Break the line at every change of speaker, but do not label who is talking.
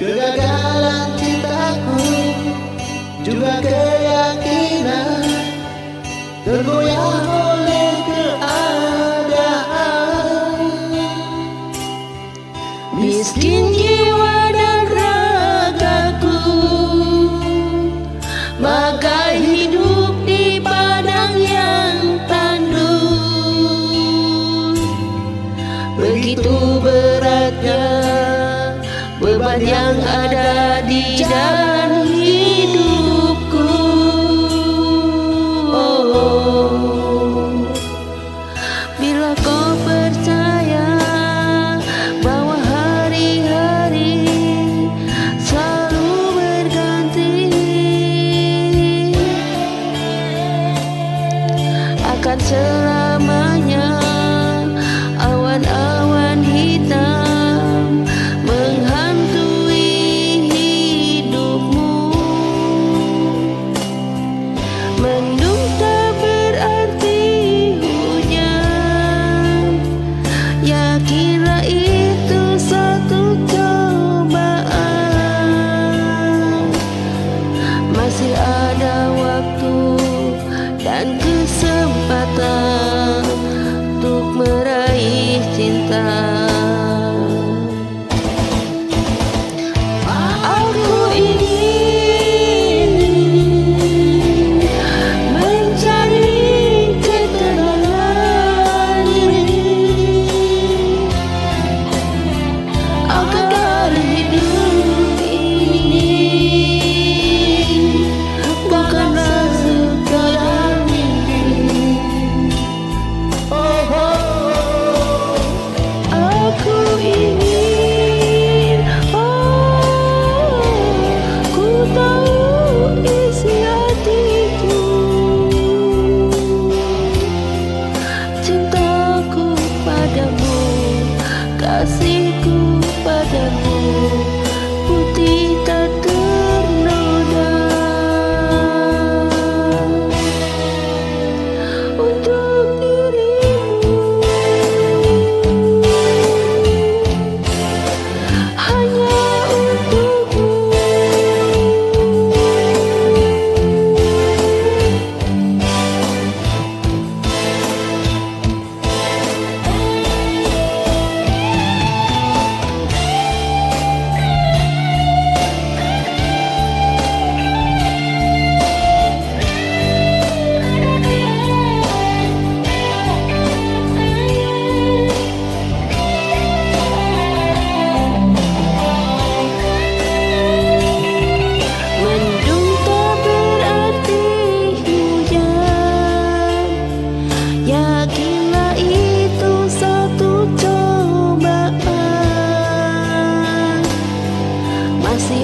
Kegagalan cintaku juga keyakinan tergoyah oleh keadaan. Miskin jiwa dan ragaku, bagai hidup di padang yang tandus. Begitu beratnya beban yang ada di jalan hidupku. Bila kau percaya bahwa hari-hari selalu berganti, akan selamanya awan-awan hitam menghantui hidupmu. Mendung tak berarti hujan, yakinlah itu satu cobaan. Masih ada waktu dan kesempatan untuk meraih cinta. Kasihku padamu putih tak ternoda. Untuk dirimu hanya untukmu. Yakinlah itu satu cobaan. Masih